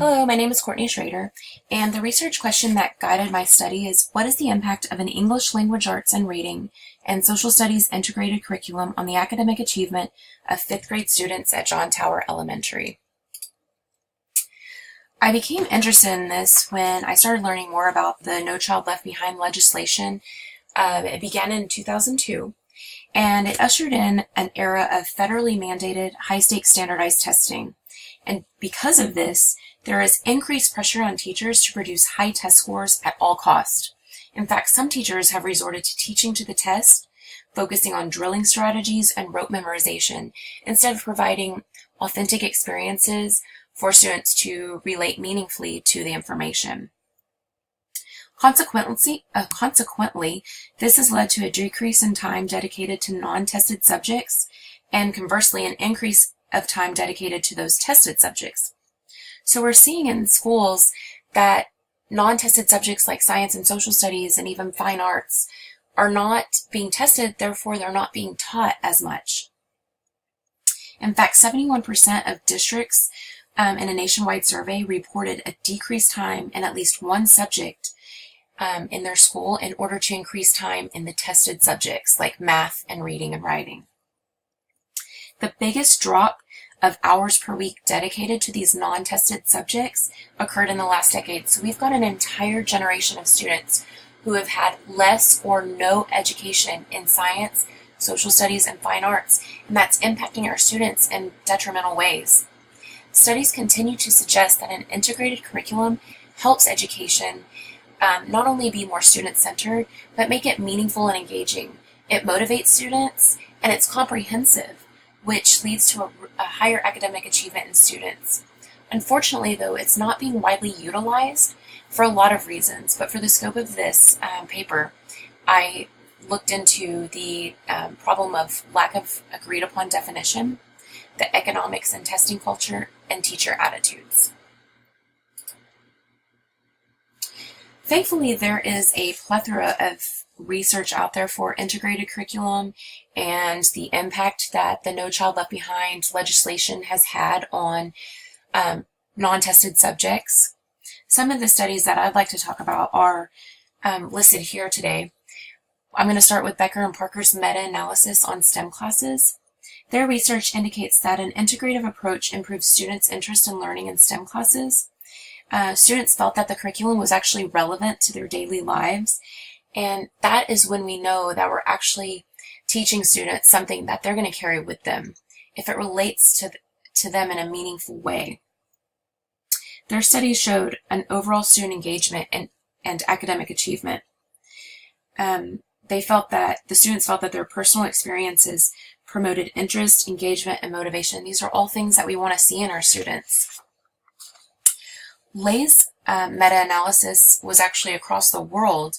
Hello, my name is CLSchrader, and the research question that guided my study is, what is the impact of an English language arts and reading and social studies integrated curriculum on the academic achievement of 5th grade students at John Tower Elementary? I became interested in this when I started learning more about the No Child Left Behind legislation. It began in 2002, and it ushered in an era of federally mandated high-stakes standardized testing. And because of this, there is increased pressure on teachers to produce high test scores at all costs. In fact, some teachers have resorted to teaching to the test, focusing on drilling strategies and rote memorization, instead of providing authentic experiences for students to relate meaningfully to the information. Consequently, this has led to a decrease in time dedicated to non-tested subjects, and conversely, an increase of time dedicated to those tested subjects. So we're seeing in schools that non-tested subjects like science and social studies and even fine arts are not being tested, therefore they're not being taught as much. In fact, 71% of districts in a nationwide survey reported a decreased time in at least one subject in their school in order to increase time in the tested subjects like math and reading and writing. The biggest drop of hours per week dedicated to these non-tested subjects occurred in the last decade. So we've got an entire generation of students who have had less or no education in science, social studies, and fine arts, and that's impacting our students in detrimental ways. Studies continue to suggest that an integrated curriculum helps education not only be more student-centered, but make it meaningful and engaging. It motivates students, and it's comprehensive, which leads to a higher academic achievement in students. Unfortunately, though, it's not being widely utilized for a lot of reasons, but for the scope of this paper, I looked into the problem of lack of agreed upon definition, the economics and testing culture, and teacher attitudes. Thankfully, there is a plethora of research out there for integrated curriculum and the impact that the No Child Left Behind legislation has had on non-tested subjects. Some of the studies that I'd like to talk about are listed here today. I'm going to start with Becker and Parker's meta-analysis on STEM classes. Their research indicates that an integrative approach improves students' interest in learning in STEM classes. Students felt that the curriculum was actually relevant to their daily lives, and that is when we know that we're actually teaching students something that they're going to carry with them, if it relates to them in a meaningful way. Their studies showed an overall student engagement and academic achievement. The students felt that their personal experiences promoted interest, engagement, and motivation. These are all things that we want to see in our students. Lay's meta-analysis was actually across the world,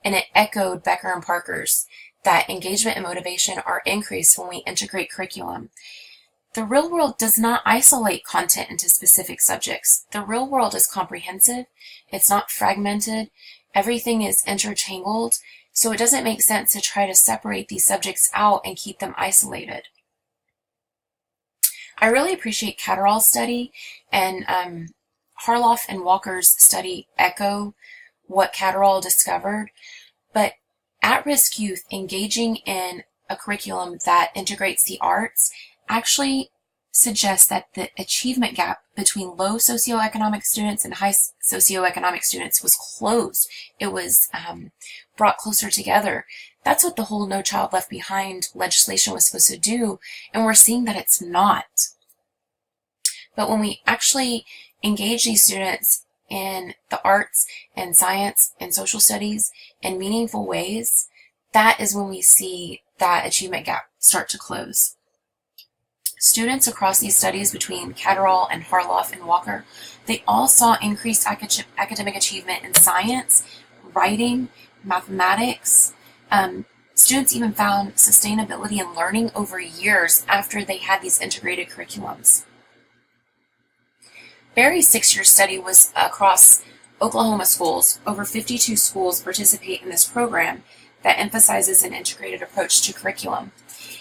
and it echoed Becker and Parker's, that engagement and motivation are increased when we integrate curriculum. The real world does not isolate content into specific subjects. The real world is comprehensive, it's not fragmented, everything is intertangled, so it doesn't make sense to try to separate these subjects out and keep them isolated. I really appreciate Catterall's study, and Harloff and Walker's study echo what Catterall discovered, but at-risk youth engaging in a curriculum that integrates the arts actually suggests that the achievement gap between low socioeconomic students and high socioeconomic students was closed. It was brought closer together. That's what the whole No Child Left Behind legislation was supposed to do, and we're seeing that it's not. But when we actually engage these students in the arts and science and social studies in meaningful ways, that is when we see that achievement gap start to close. Students across these studies between Catterall and Harloff and Walker, they all saw increased academic achievement in science, writing, mathematics. Students even found sustainability in learning over years after they had these integrated curriculums. Barry's 6-year study was across Oklahoma schools. Over 52 schools participate in this program. that emphasizes an integrated approach to curriculum.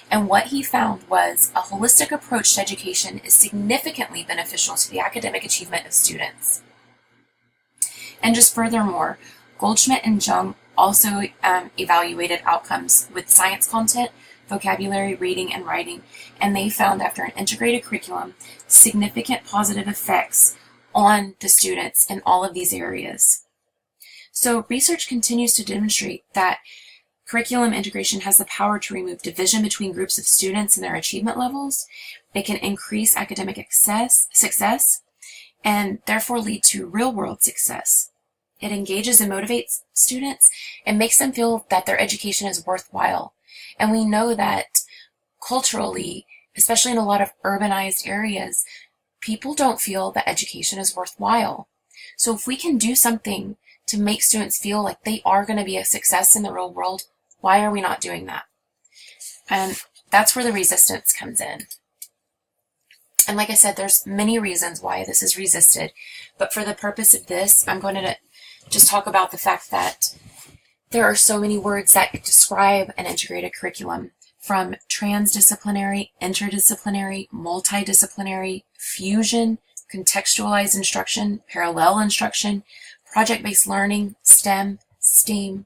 And what he found was a holistic approach to education is significantly beneficial to the academic achievement of students. And just furthermore, Goldschmidt and Jung also evaluated outcomes with science content, vocabulary, reading, and writing, and they found after an integrated curriculum significant positive effects on the students in all of these areas. So research continues to demonstrate that curriculum integration has the power to remove division between groups of students and their achievement levels. It can increase academic success and therefore lead to real-world success. It engages and motivates students and makes them feel that their education is worthwhile. And we know that culturally, especially in a lot of urbanized areas, people don't feel that education is worthwhile. So if we can do something to make students feel like they are going to be a success in the real world, why are we not doing that? And that's where the resistance comes in. And like I said, there's many reasons why this is resisted, but for the purpose of this, I'm going to just talk about the fact that there are so many words that describe an integrated curriculum, from transdisciplinary, interdisciplinary, multidisciplinary, fusion, contextualized instruction, parallel instruction, project-based learning, STEM, STEAM,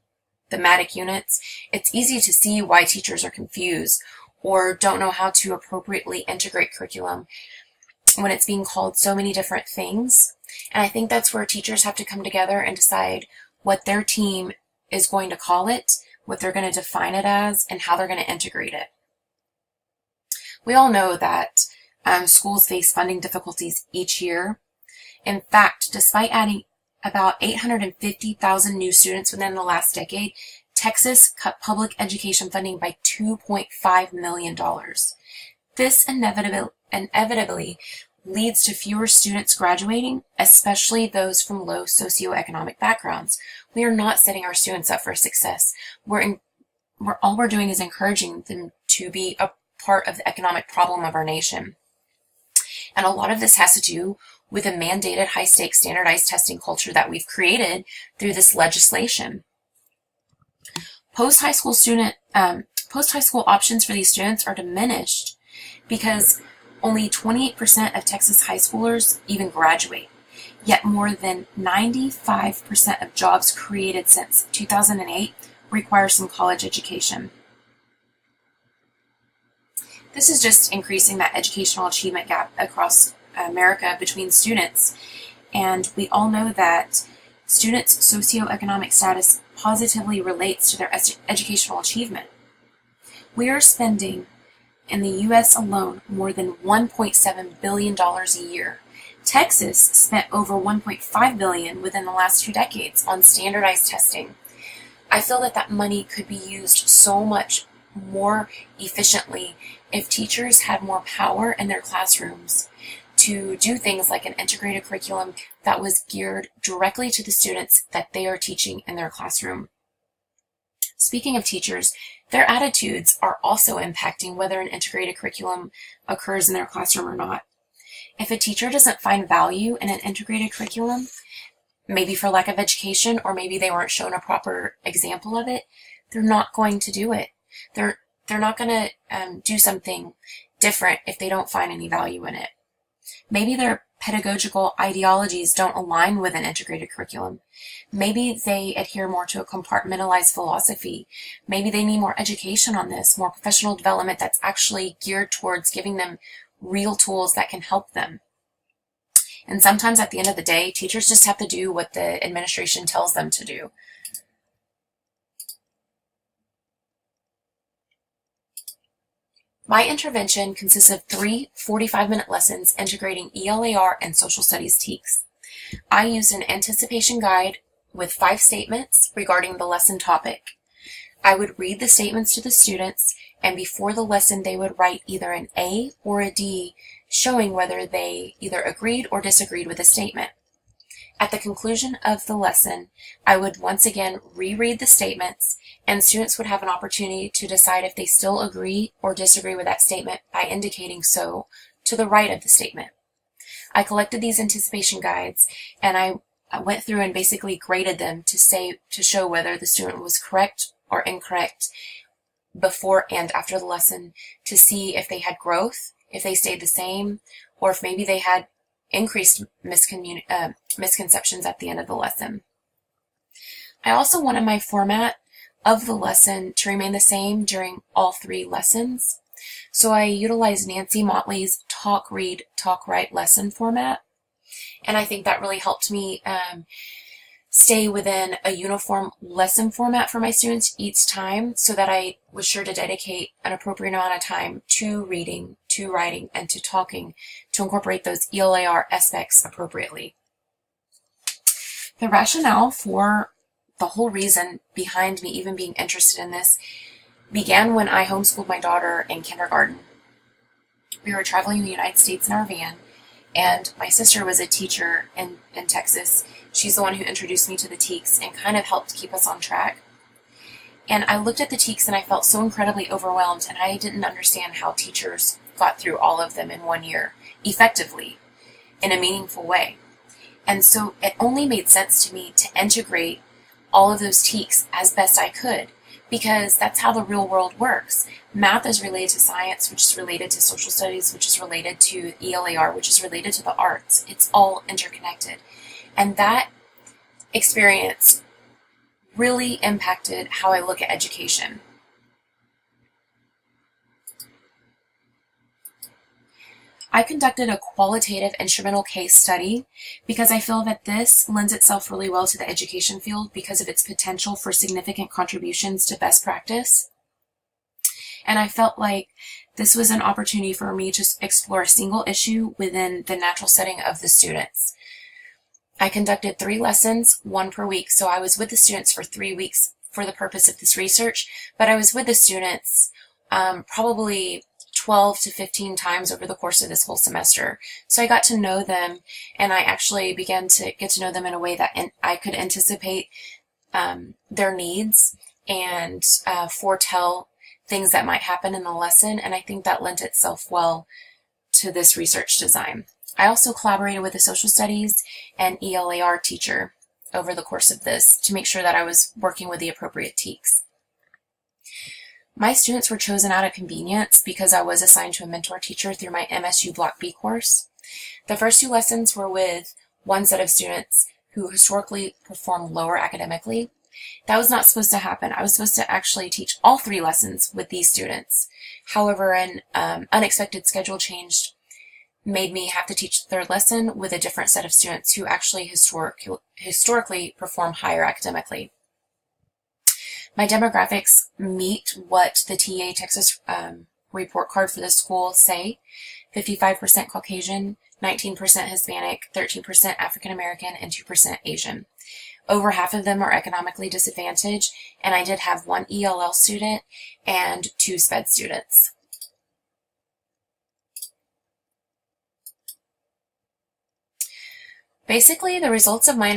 thematic units. It's easy to see why teachers are confused or don't know how to appropriately integrate curriculum when it's being called so many different things. And I think that's where teachers have to come together and decide what their team is going to call it, what they're going to define it as, and how they're going to integrate it. We all know that schools face funding difficulties each year. In fact, despite adding about 850,000 new students within the last decade, Texas cut public education funding by $2.5 million. This inevitably leads to fewer students graduating, especially those from low socioeconomic backgrounds. We are not setting our students up for success. All we're doing is encouraging them to be a part of the economic problem of our nation. And a lot of this has to do with a mandated high-stakes standardized testing culture that we've created through this legislation. Post-high school options for these students are diminished because only 28% of Texas high schoolers even graduate. Yet more than 95% of jobs created since 2008 require some college education. This is just increasing that educational achievement gap across America between students. And we all know that students' socioeconomic status positively relates to their educational achievement. We are spending in the U.S. alone more than $1.7 billion a year. Texas spent over $1.5 billion within the last 2 decades on standardized testing. I feel that that money could be used so much more efficiently if teachers had more power in their classrooms to do things like an integrated curriculum that was geared directly to the students that they are teaching in their classroom. Speaking of teachers, their attitudes are also impacting whether an integrated curriculum occurs in their classroom or not. If a teacher doesn't find value in an integrated curriculum, maybe for lack of education, or maybe they weren't shown a proper example of it, they're not going to do it. They're not going to do something different if they don't find any value in it. Maybe their pedagogical ideologies don't align with an integrated curriculum. Maybe they adhere more to a compartmentalized philosophy. Maybe they need more education on this, more professional development that's actually geared towards giving them real tools that can help them. And sometimes at the end of the day, teachers just have to do what the administration tells them to do. My intervention consists of 3 45-minute lessons integrating ELAR and social studies TEKS. I used an anticipation guide with 5 statements regarding the lesson topic. I would read the statements to the students, and before the lesson they would write either an A or a D, showing whether they either agreed or disagreed with the statement. At the conclusion of the lesson, I would once again reread the statements, and students would have an opportunity to decide if they still agree or disagree with that statement by indicating so to the right of the statement. I collected these anticipation guides, and I went through and basically graded them to show whether the student was correct or incorrect before and after the lesson to see if they had growth, if they stayed the same, or if maybe they had increased misconceptions at the end of the lesson. I also wanted my format of the lesson to remain the same during all 3 lessons. So I utilized Nancy Motley's talk, read, talk, write lesson format. And I think that really helped me stay within a uniform lesson format for my students each time, so that I was sure to dedicate an appropriate amount of time to reading, to writing, and to talking to incorporate those ELAR aspects appropriately. The rationale for the whole reason behind me even being interested in this began when I homeschooled my daughter in kindergarten. We were traveling in the United States in our van, and my sister was a teacher in Texas. She's the one who introduced me to the TEKS and kind of helped keep us on track. And I looked at the TEKS and I felt so incredibly overwhelmed, and I didn't understand how teachers got through all of them in 1 year effectively, in a meaningful way. And so it only made sense to me to integrate all of those TEKS as best I could, because that's how the real world works. Math is related to science, which is related to social studies, which is related to ELAR, which is related to the arts. It's all interconnected. And that experience really impacted how I look at education. I conducted a qualitative instrumental case study because I feel that this lends itself really well to the education field because of its potential for significant contributions to best practice. And I felt like this was an opportunity for me to explore a single issue within the natural setting of the students. I conducted 3 lessons, 1 per week, so I was with the students for 3 weeks for the purpose of this research, but I was with the students probably 12 to 15 times over the course of this whole semester. So I got to know them, and I actually began to get to know them in a way that I could anticipate their needs and foretell things that might happen in the lesson, and I think that lent itself well to this research design. I also collaborated with a social studies and ELAR teacher over the course of this to make sure that I was working with the appropriate TEKS. My students were chosen out of convenience because I was assigned to a mentor teacher through my MSU Block B course. The first 2 lessons were with one set of students who historically performed lower academically. That was not supposed to happen. I was supposed to actually teach all 3 lessons with these students. However, an unexpected schedule change made me have to teach the 3rd lesson with a different set of students who actually historically perform higher academically. My demographics meet what the TA Texas report card for the school say: 55% Caucasian, 19% Hispanic, 13% African American, and 2% Asian. Over half of them are economically disadvantaged, and I did have 1 ELL student and 2 SPED students. Basically, the results of my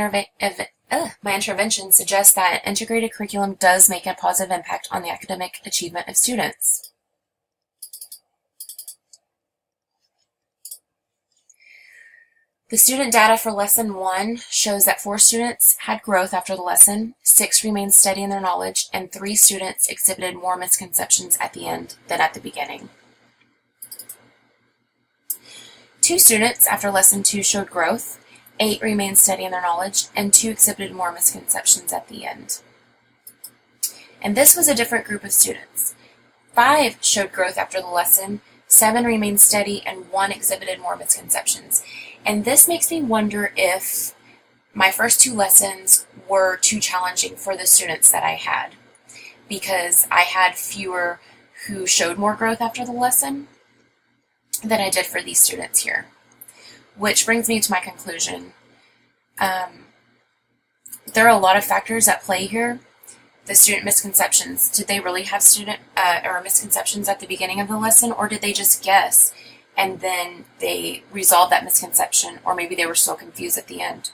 intervention suggest that an integrated curriculum does make a positive impact on the academic achievement of students. The student data for lesson 1 shows that 4 students had growth after the lesson, 6 remained steady in their knowledge, and 3 students exhibited more misconceptions at the end than at the beginning. 2 students after lesson 2 showed growth, 8 remained steady in their knowledge, and 2 exhibited more misconceptions at the end. And this was a different group of students. 5 showed growth after the lesson, 7 remained steady, and 1 exhibited more misconceptions. And this makes me wonder if my first 2 lessons were too challenging for the students that I had, because I had fewer who showed more growth after the lesson than I did for these students here. Which brings me to my conclusion. There are a lot of factors at play here. The student misconceptions. Did they really have misconceptions at the beginning of the lesson, or did they just guess and then they resolved that misconception, or maybe they were so confused at the end?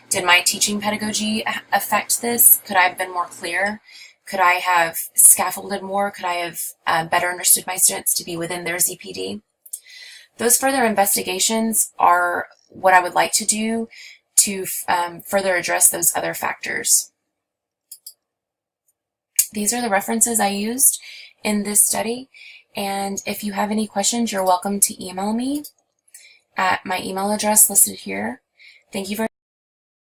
Did my teaching pedagogy affect this? Could I have been more clear? Could I have scaffolded more? Could I have better understood my students to be within their ZPD? Those further investigations are what I would like to do to further address those other factors. These are the references I used in this study, and if you have any questions, you're welcome to email me at my email address listed here. Thank you very